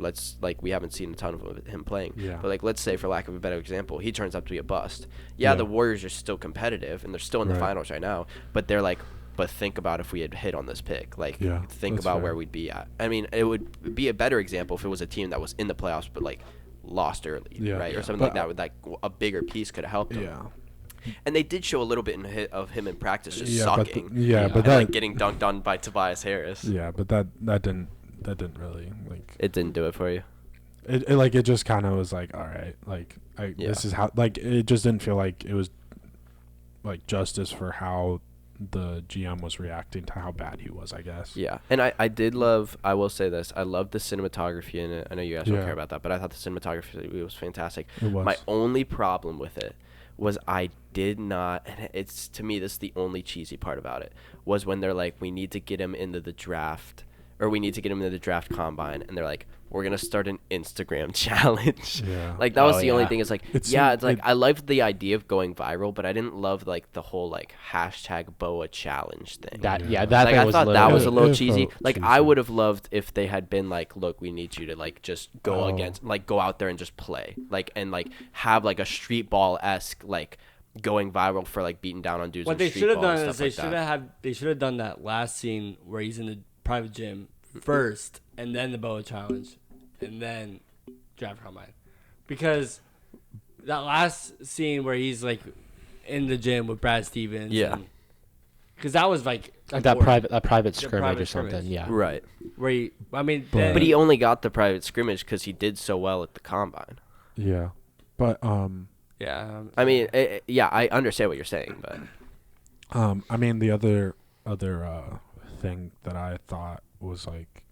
We haven't seen a ton of him playing. Yeah. But like let's say for lack of a better example, he turns out to be a bust. Yeah, the Warriors are still competitive and they're still in the Right. finals right now, but they're like, but think about if we had hit on this pick. Like Yeah, think that's about fair. where we'd be at. I mean, it would be a better example if it was a team that was in the playoffs but like lost early, Yeah. right? Or Yeah. something But- like that with like a bigger piece could have helped them. yeah. And they did show a little bit of him in practice just Yeah, but sucking. but and that like getting dunked on by Tobias Harris. yeah, but that didn't really like It didn't do it for you. it just kind of was like all right, like Yeah. this is how like it just didn't feel like it was like justice for how the GM was reacting to how bad he was, I guess. Yeah, and I will say this, I love the cinematography in it. I know you guys don't Yeah. care about that, but I thought the cinematography was fantastic. It was. My only problem with it was I did not, and it's, to me, this is the only cheesy part about it, was when they're like, we need to get him into the draft, or we need to get him into the draft combine, and they're like, we're going to start an Instagram challenge. Yeah. Like, that was Oh, the only yeah. thing, is like, It's it's like, I loved the idea of going viral, but I didn't love, like, the whole, like, hashtag BOA challenge thing. That Yeah. that Like, thing I was thought that literally- was a little It cheesy. felt Like, I cheesy. would have loved if they had been like, look, we need you to like just go Oh. against, like, go out there and just play, like, and like have like a street ball esque like going viral for like beating down on dudes. What in they street should have ball and done is stuff like that. they should have done that last scene where he's in the private gym first, and then the BOA challenge, and then draft combine. because that last scene where he's like in the gym with Brad Stevens. Yeah. Because that was like That private scrimmage private or something. scrimmage. Yeah. Right. where he. I mean, But- But he only got the private scrimmage because he did so well at the combine. Yeah, but yeah. I mean, yeah, I understand what you're saying, but I mean the other thing that I thought was like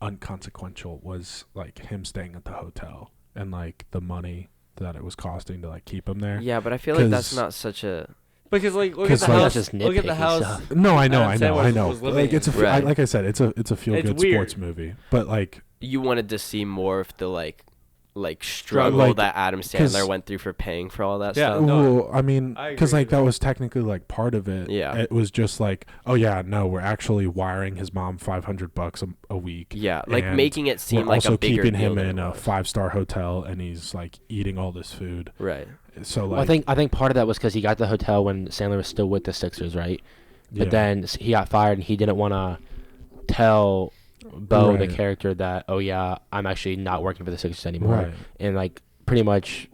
unconsequential was like him staying at the hotel and like the money that it was costing to like keep him there. yeah, but I feel like that's 'Cause- not such a. Because like look at 'Cause, the like- house. That's just Look at the nitpicky house. stuff. No, I know. Adam Sandler was living Like it's a in. Right. like I said, it's a feel good It's weird. sports movie, but like You wanted to see more of the like struggle Like, that Adam 'cause- Sandler went through for paying for all that Yeah, stuff. no, well, I mean, I because agree like with that that. was technically like part of it. Yeah. It was just like, oh yeah, no, we're actually wiring his mom $500 a week. Yeah, like And making it seem we're like also a bigger keeping deal him than in it a was. 5-star hotel, and he's like eating all this food. Right. So like, Well, I think part of that was because he got the hotel when Sandler was still with the Sixers, right? But yeah. then he got fired, and he didn't want to tell Bo, the Right. character, that I'm actually not working for the Sixers anymore, Right. and like pretty much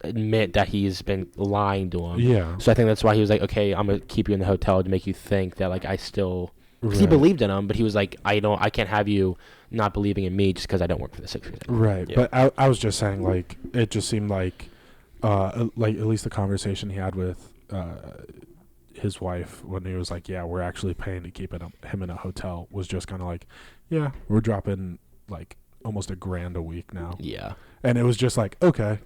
admit that he's been lying to him. Yeah. So I think that's why he was like, okay, I'm gonna keep you in the hotel to make you think that like I still. Because he Right. believed in him, but he was like, I can't have you not believing in me just because I don't work for the Sixers anymore. Right, Yeah. but I was just saying, like, it just seemed like at least the conversation he had with his wife when he was like, yeah, we're actually paying to keep him in a hotel, was just kind of like, yeah, we're dropping like almost $1,000 a week now, Yeah. and it was just like, okay.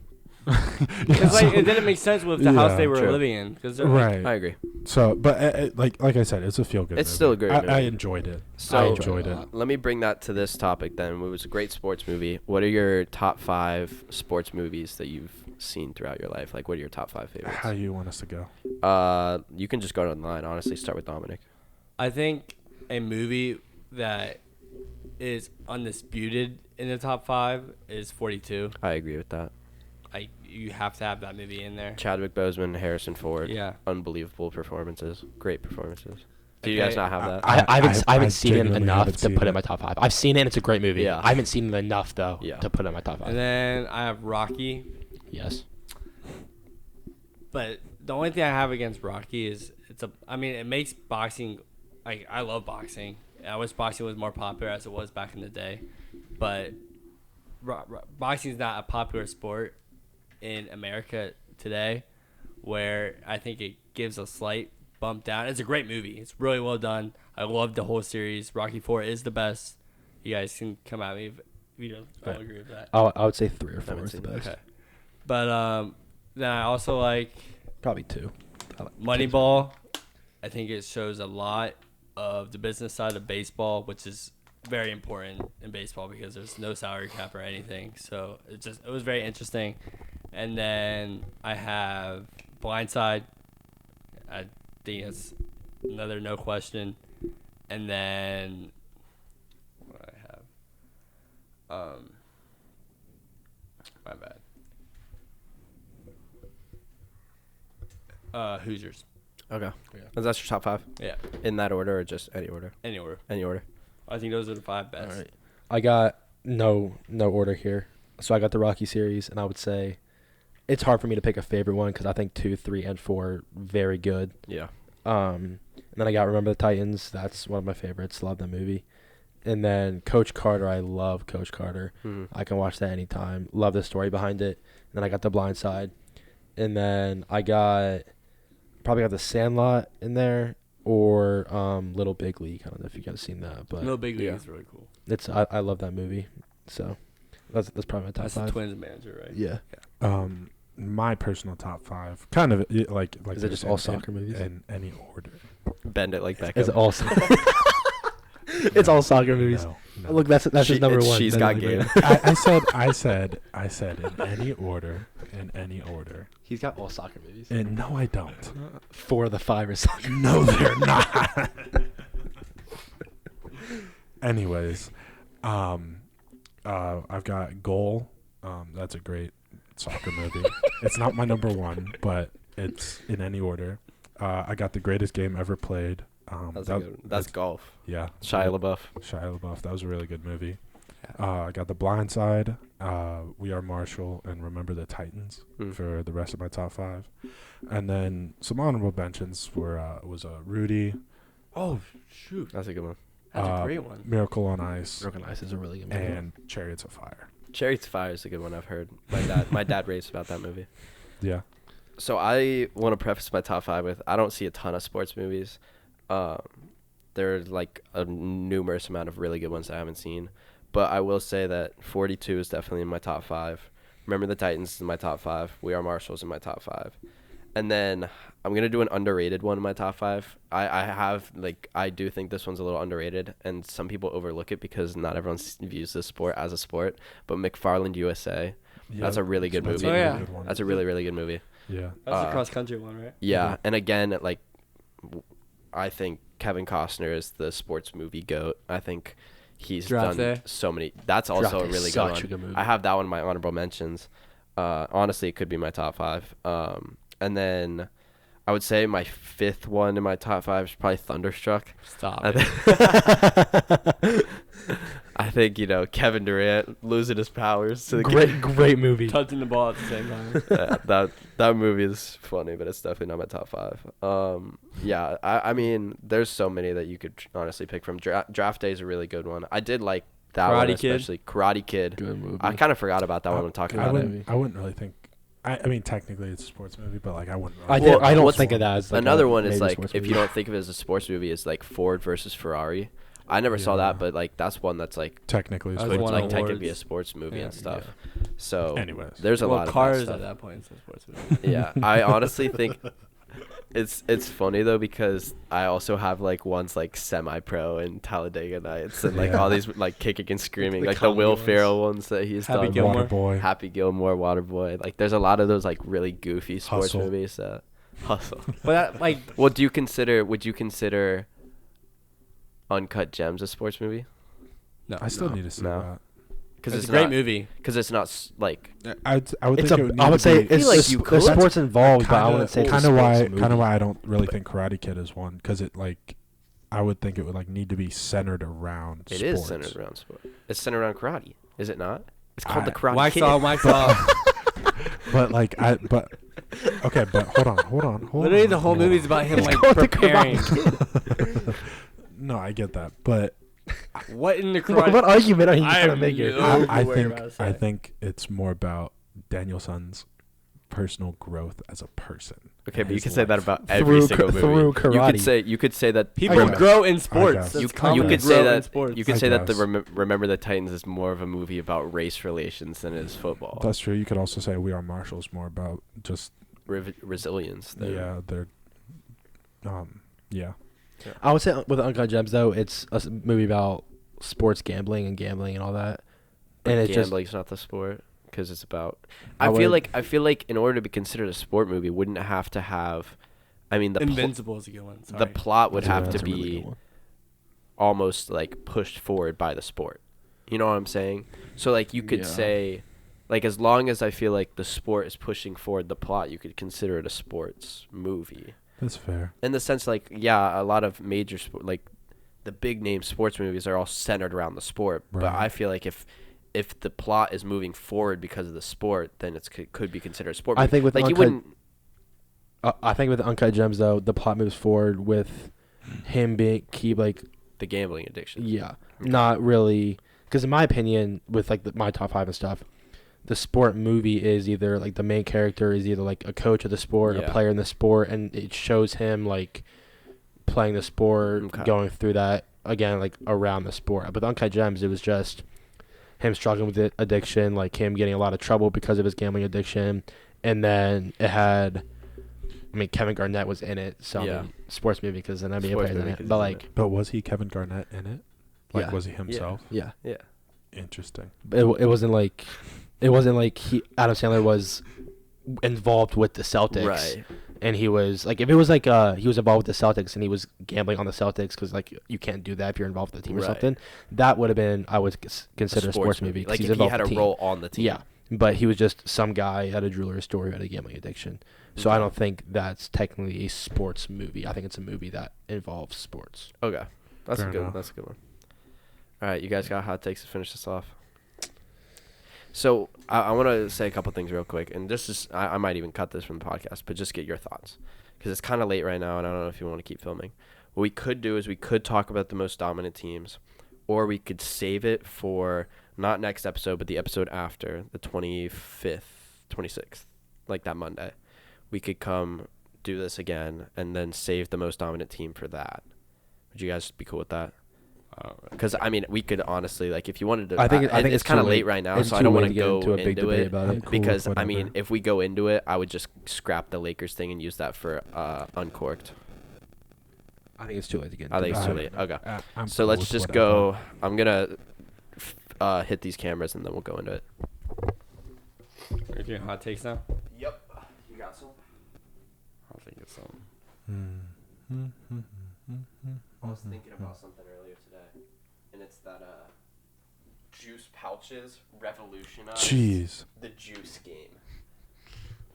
Because like it didn't make sense with the house Yeah, they were true. living in. Because Right. I agree. So, but like I said, it's a feel good. It's still a great I movie. enjoyed it. So I enjoyed it. let me bring that to this topic then. It was a great sports movie. What are your top 5 sports movies that you've seen throughout your life? Like, what are your top 5 favorites? How you want us to go? You can just go online. Honestly, start with Dominic. I think a movie that is undisputed in the top 5 is 42. I agree with that. You have to have that movie in there. Chadwick Boseman, Harrison Ford. Yeah. Unbelievable performances. Great performances. Do you guys Okay. not have that? I haven't seen it genuinely enough haven't to seen put it it. in my top 5. I've seen it, and it's a great movie. Yeah. I haven't seen it enough, though, Yeah. to put it in my top 5. And then I have Rocky. Yes. But the only thing I have against Rocky is it makes boxing, like, I love boxing. I wish boxing was more popular as it was back in the day. But boxing is not a popular sport in America today, where I think it gives a slight bump down. It's a great movie. It's really well done. I love the whole series. Rocky 4 is the best. You guys can come at me if you don't agree with that. I would say 3 or 4 Haven't is the seen it. best. Okay. But then I also like Probably 2. Moneyball. I think it shows a lot of the business side of baseball, which is very important in baseball because there's no salary cap or anything. So it was very interesting. And then I have Blindside. I think it's another no question. And then what do I have? My bad. Hoosiers. Okay. Yeah. That's your top 5? Yeah. In that order or just any order? Any order. Any order. I think those are the 5 best. All right. I got no order here. So I got the Rocky series, and I would say it's hard for me to pick a favorite one because I think 2, 3, and 4 are very good. Yeah. And then I got Remember the Titans. That's one of my favorites. Love that movie. And then Coach Carter. I love Coach Carter. I can watch that anytime. Love the story behind it. And then I got The Blind Side. And then I probably got The Sandlot in there or Little Big League. I don't know if you guys seen that, but Little Big League Yeah. is really cool. I love that movie. So that's probably my top That's 5. the Twins manager, right? Yeah. My personal top 5, kind of like Is you it just said, all soccer movies? in any order? Bend it like Beckham. It's all it's all soccer movies. No. Look, that's his number one. She's Then got like, game. I said in any order. In any order. He's got all soccer movies. And no, I don't. 4 of the 5 are soccer. No, they're not. Anyways, I've got Goal. That's a great soccer movie. It's not my number 1, but it's in any order. I got The Greatest Game Ever Played. That's golf. Yeah. Shia LaBeouf. Shia LaBeouf. That was a really good movie. I got The Blind Side. We Are Marshall, and Remember the Titans Mm. for the rest of my top 5. And then some honorable mentions were Rudy, Oh shoot, That's a good one. that's a great one. Miracle on Ice, Broken Ice is a really good movie. and Chariots of Fire. Chariots of Fire is a good one. I've heard. My dad raves about that movie. Yeah. So I want to preface my top 5 with I don't see a ton of sports movies. There's like a numerous amount of really good ones I haven't seen, but I will say that 42 is definitely in my top 5. Remember the Titans is in my top 5. We Are Marshall's in my top 5. And then I'm gonna do an underrated one in my top 5. I do think this one's a little underrated, and some people overlook it because not everyone views this sport as a sport. But McFarland USA, that's a really good That's movie. Oh, yeah. good one. That's a really really good movie. Yeah. That's the cross country one, right? Yeah, Mhm. and again, like, I think Kevin Costner is the sports movie GOAT. I think he's Draft done Day. so many. That's also Draft a Day really is good such a one. good movie. I have that one in my honorable mentions. Honestly, it could be my top 5. And then I would say my 5th one in my top 5 is probably Thunderstruck. Stop. I think, Kevin Durant losing his powers to the Great movie. Touching the ball at the same time. that movie is funny, but it's definitely not my top 5. Yeah, I mean, there's so many that you could honestly pick from. Draft Day is a really good one. I did like that one, Karate Kid. especially Karate Kid. Good movie. I kind of forgot about that one when I'm talking Good about it. movie. I wouldn't really think. I mean, technically it's a sports movie, but like I wouldn't. I, Really did, I don't what's think of that as like Another a one is major like, sports if movie. you don't think of it as a sports movie, is like Ford versus Ferrari. I never saw Yeah. that, but like that's one that's like technically a That's could sports one like of movie. technically be a awards. sports movie Yeah. and stuff. So Anyways. there's a Well, lot Cars of that at stuff. that point is a sports movie. Yeah, I honestly think it's funny though because I also have like ones like semi-pro and Talladega Nights and like Yeah. all these like kicking and screaming, The like the comedy Will ones. Ferrell ones that he's Happy done. Gilmore. Waterboy. Happy Gilmore, Waterboy. Like there's a lot of those like really goofy sports Hustle. movies. Hustle. But that, like, Well, would you consider Uncut Gems a sports movie? no. I still need to see No. Because It's a great movie. Because it's not like that. I would It's think a. it would I need would to say be- it's like the you the could. sports involved, but I wouldn't say it's a kind of sports why movie. kind of why I don't really think Karate Kid is one, because it like I would think it would like need to be centered around. it sports. is centered around sport. It's centered around karate, is it not? It's called the I- Karate Wax Kid. off, wax off. But like okay, but hold on. Literally, the whole movie's about him It's like called the preparing. No, I get that, but What in the What karate? argument are you I trying to have make here? no- I what you're about think to I say. think it's more about Danielson's personal growth as a person. Okay, but you his can say that life. about every single movie. through You karate. could say that People I guess. grow in I sports. guess. That's you common. could Grow say in that sports. you could I say that the guess. Remember the Titans is more of a movie about race relations than it is football. That's true. You could also say We Are Marshall's more about just Resilience. they're yeah. I would say with Uncut Gems though, it's a movie about sports gambling and all that, and it's just Gambling's not the sport because it's about. I I feel would- like in order to be considered a sport movie, wouldn't it have to have? I mean, Invincible is a good one. the Sorry. plot would That's a- have that's to a really be good one. almost like pushed forward by the sport. You know what I'm saying? So like you could Yeah. say, like as long as I feel like the sport is pushing forward the plot, you could consider it a sports movie. That's fair. In the sense, like, yeah, a lot of major sport, like the big name sports movies are all centered around the sport. But Right. I feel like if the plot is moving forward because of the sport, then it could be considered a sport. I movie. think with like you Uncut- wouldn't. I think with Uncut Gems though, the plot moves forward with him keep like The gambling addiction. yeah, not really. Because in my opinion, with like my top 5 and stuff, the sport movie is either like the main character is either like a coach of the sport, Yeah. a player in the sport, and it shows him like playing the sport, Okay. going through that again, like around the sport. But Uncut Gems, it was just him struggling with addiction, like him getting a lot of trouble because of his gambling addiction, and then it had. I mean, Kevin Garnett was in it, so Yeah. I mean, sports movie because an NBA Sports player's in movie it. 'cause But he's in like, But was he Kevin Garnett in it? Like Yeah. was he himself? yeah, Yeah. Interesting. it wasn't like Adam Sandler was involved with the Celtics, Right. and he was like, if it was like he was involved with the Celtics and he was gambling on the Celtics because like you can't do that if you're involved with the team or Right. something, that would have been I would consider a sports movie 'cause Like he's if he involved had with a the team. role on the team. Yeah, but he was just some guy at a jewelry store who had a gambling addiction. So I don't think that's technically a sports movie. I think it's a movie that involves sports. Okay. Fair enough. That's a good one. All right, you guys got hot takes to finish this off. So I want to say a couple things real quick, and this is I might even cut this from the podcast, but just get your thoughts because it's kind of late right now, and I don't know if you want to keep filming. What we could do is we could talk about the most dominant teams, or we could save it for not next episode, but the episode after, the 25th, 26th, like that Monday. We could come do this again and then save the most dominant team for that. Would you guys be cool with that? Because I mean, we could honestly, like, if you wanted to. I think it's kind of late right now, so I don't want to go into a big debate it. about it. Cool Because with I mean, whatever. if we go into it, I would just scrap the Lakers thing and use that for Uncorked. I think it's too late to get. I think it's too I- late. Okay. I'm So cool let's with just whatever. go. I'm gonna hit these cameras and then we'll go into it. Are you doing hot takes now? Yep. You got some? I'll think of some. I was thinking about something earlier today, and it's that juice pouches revolutionized Jeez. the juice game.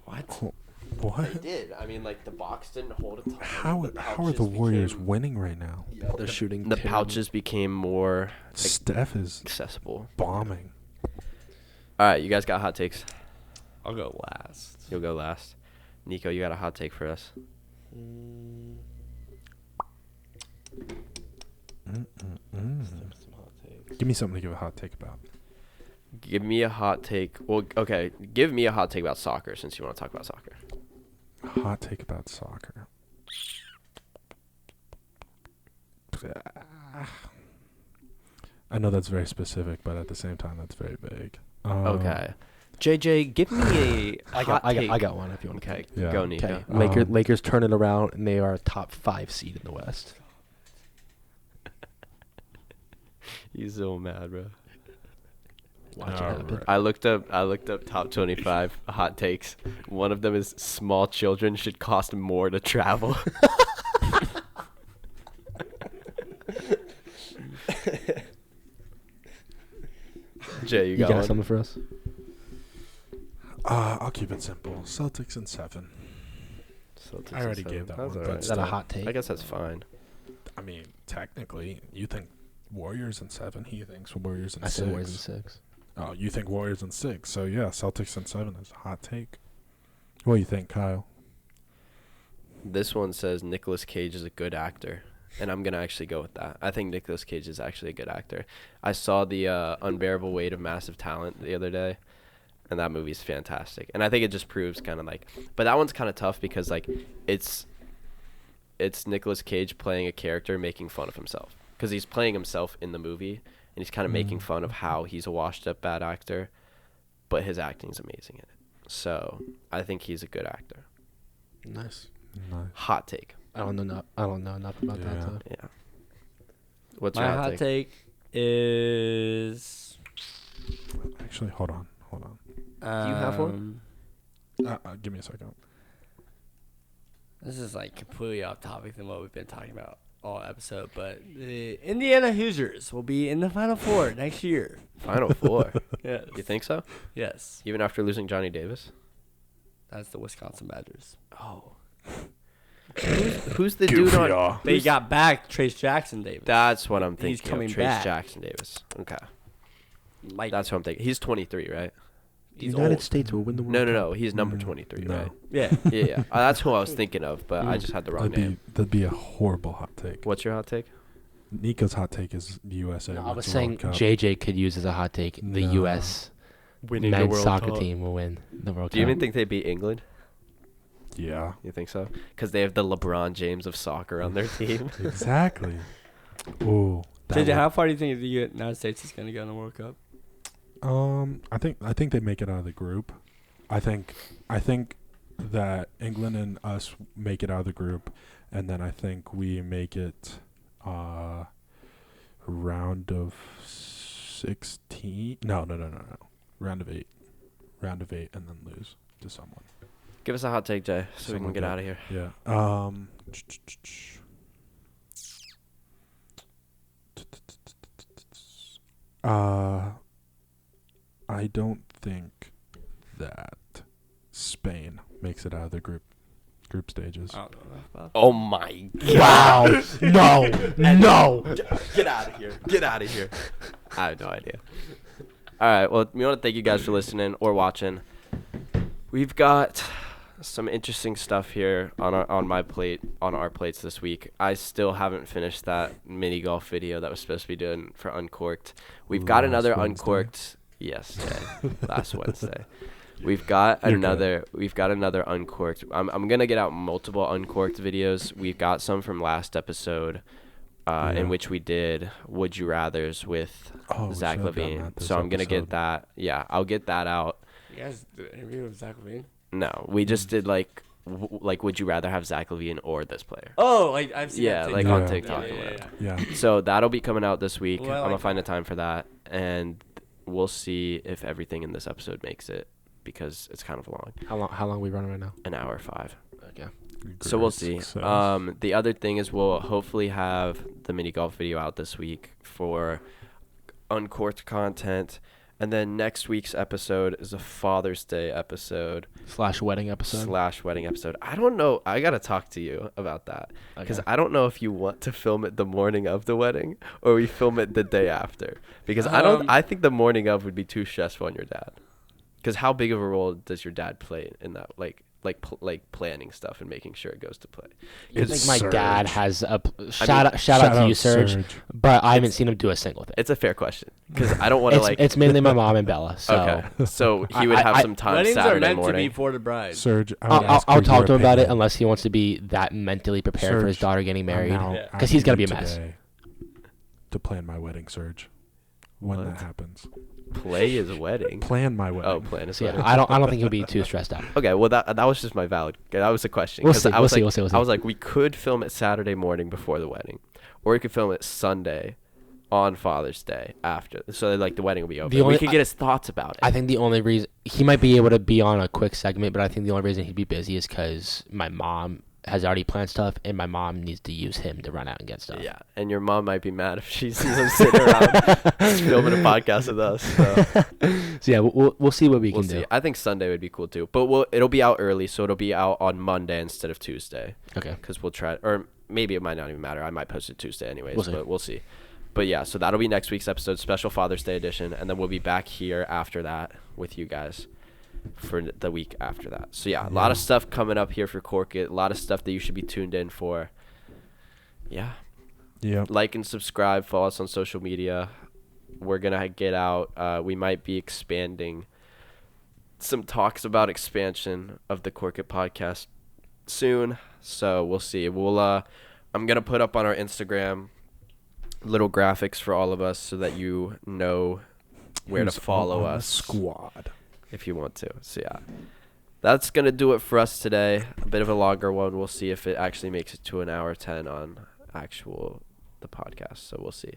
What? They What? did. I mean, like the box didn't hold a ton. How The are pouches the Warriors became- winning right now? Yeah, They're shooting. The terrible. pouches became more Steph is accessible. bombing. All right, you guys got hot takes. I'll go last. You'll go last. Nico, you got a hot take for us? Give me something to give a hot take about. Give me a hot take. Well, okay, give me a hot take about soccer since you want to talk about soccer. Hot take about soccer. I know that's very specific, but at the same time, that's very vague. Okay. JJ, give me a I hot take. got one. If you want. Okay, Yeah. go Nico. Okay. Lakers turn it around, and they are a top 5 seed in the West. He's so mad, bro. Watch it All happen. right. I looked up top 25 hot takes. One of them is small children should cost more to travel. Jay, you You got, got one? something for us? I'll keep it simple. Celtics in 7. Celtics I already and gave seven. that That's one, all but right. Is that a still. hot take? I guess that's fine. I mean, technically, you think Warriors in 7. He thinks Warriors in I 6. said Warriors in 6. Oh, you think Warriors in 6. So, yeah, Celtics in 7 is a hot take. What do you think, Kyle? This one says Nicolas Cage is a good actor, and I'm going to actually go with that. I think Nicolas Cage is actually a good actor. I saw the Unbearable Weight of Massive Talent the other day, and that movie's fantastic. And I think it just proves kind of like, but that one's kind of tough because like it's Nicolas Cage playing a character making fun of himself because he's playing himself in the movie, and he's kind of making fun of how he's a washed up bad actor, but his acting's amazing in it. So I think he's a good actor. Nice. Nice. Hot take. I don't know nothing about that. Yeah. Though. Yeah. What's My your hot take is. Actually, hold on. you have one? Give me a second. This is like completely off topic than what we've been talking about all episode, but the Indiana Hoosiers will be in the Final Four next year. Final Four. Yes. You think so? Yes. Even after losing Johnny Davis? That's the Wisconsin Badgers. Oh. Who's the dude on? They got back Trace Jackson Davis. That's what I'm He's thinking. coming Trace back. Jackson Davis. Okay. Like, That's what I'm thinking. He's 23, right? The he's United old. States will win the World No, no, Cup. no. He's number 23, no. right? Yeah. Yeah, yeah. That's who I was thinking of, but I just had the wrong name. That'd be a horrible hot take. What's your hot take? Nico's hot take is the USA. No, I wins was the saying World Cup. JJ could use as a hot take. The No. U.S. Winning the men's World soccer Cup. team will win the World Do you Cup. even think they beat England? Yeah. You think so? Because they have the LeBron James of soccer on their team. Exactly. Ooh. that JJ, would- how far do you think the United States is going to go in the World Cup? I think they make it out of the group. I think that England and us make it out of the group, and then I think we make it round of 16. No. Round of 8, and then lose to someone. Give us a hot take, Jay, so we can Someone get good. out of here. Yeah. I don't think that Spain makes it out of the group stages. I don't know enough about Oh, my Wow. no. Get out of here. Get out of here. I have no idea. All right. Well, we want to thank you guys for listening or watching. We've got some interesting stuff here on our plates this week. I still haven't finished that mini golf video that was supposed to be done for Uncorked. We've got another Uncorked. Yes, Jay. Last Wednesday. We've got another Uncorked. I'm gonna get out multiple Uncorked videos. We've got some from last episode, in which we did Would You Rathers with Zach LaVine. So I'm gonna get that. Yeah, I'll get that out. You guys did an interview with Zach LaVine? No, we just did like would you rather have Zach LaVine or this player? Oh, like I've seen. Yeah, that like TikTok. on TikTok Yeah, or whatever. Yeah. So that'll be coming out this week. Well, I'm gonna like find a time for that, and we'll see if everything in this episode makes it because it's kind of long. How long are we running right now? An hour 5. Okay. So we'll see. The other thing is we'll hopefully have the mini golf video out this week for Uncorked content. And then next week's episode is a Father's Day episode. / wedding episode. I don't know. I got to talk to you about that. Because Okay. I don't know if you want to film it the morning of the wedding or we film it the day after. Because I think the morning of would be too stressful on your dad. Because how big of a role does your dad play in that? Like planning stuff and making sure it goes to play. I think my Surge. dad has a shout out to you, Serge. But I haven't seen him do a single thing. It's a fair question because I don't want to It's mainly my mom and Bella. So Okay, so he would have some time Weddings are Saturday meant to morning. be for the bride. Serge, I would ask I'll for talk your to him about it opinion. unless he wants to be that mentally prepared for his Serge, daughter getting married. I'm now Yeah. 'Cause he's gonna asking be a you mess. today to plan my wedding, Serge. When What? that happens, Play his wedding. plan my wedding. Oh, plan his So yeah, wedding. I don't think he'll be too stressed out. Okay, well that was just my valid. That was the question. We'll 'Cause see, I was we'll like, see. I was like, we could film it Saturday morning before the wedding, or we could film it Sunday, on Father's Day after. So like the wedding will be over. We could get his thoughts about it. I think the only reason he might be able to be on a quick segment, but I think the only reason he'd be busy is because my mom has already planned stuff, and my mom needs to use him to run out and get stuff. Yeah, and your mom might be mad if she sees him sitting around filming a podcast with us. So yeah, we'll see what we We'll can see. do. I think Sunday would be cool too, but it'll be out early, so it'll be out on Monday instead of Tuesday. Okay. Because we'll try, or maybe it might not even matter. I might post it Tuesday anyways, We'll see. but we'll see. But yeah, so that'll be next week's episode, special Father's Day edition, and then we'll be back here after that with you guys for the week after that. So yeah, a lot of stuff coming up here for Cork It, a lot of stuff that you should be tuned in for. Yeah. Yeah. Like and subscribe, follow us on social media. We're going to get out. We might be expanding some talks about expansion of the Cork It podcast soon. So we'll see. I'm going to put up on our Instagram little graphics for all of us so that you know where to follow us. Squad. If you want to. So yeah, that's going to do it for us today. A bit of a longer one. We'll see if it actually makes it to an hour 10 on the podcast. So we'll see.